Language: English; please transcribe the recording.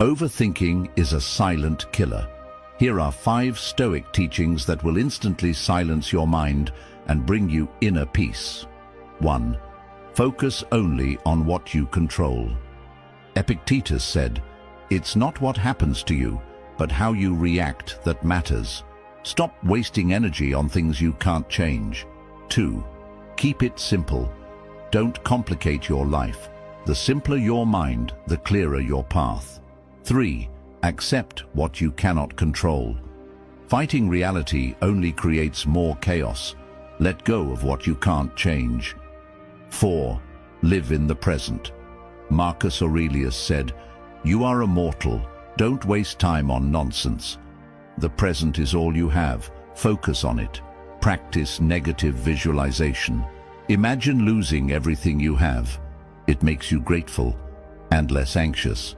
Overthinking is a silent killer. Here are 5 Stoic teachings that will instantly silence your mind and bring you inner peace. 1. Focus only on what you control. Epictetus said, "It's not what happens to you, but how you react that matters." Stop wasting energy on things you can't change. 2. Keep it simple. Don't complicate your life. The simpler your mind, the clearer your path. 3. Accept what you cannot control. Fighting reality only creates more chaos. Let go of what you can't change. 4. Live in the present. Marcus Aurelius said, "You are immortal. Don't waste time on nonsense." The present is all you have. Focus on it. Practice negative visualization. Imagine losing everything you have. It makes you grateful and less anxious.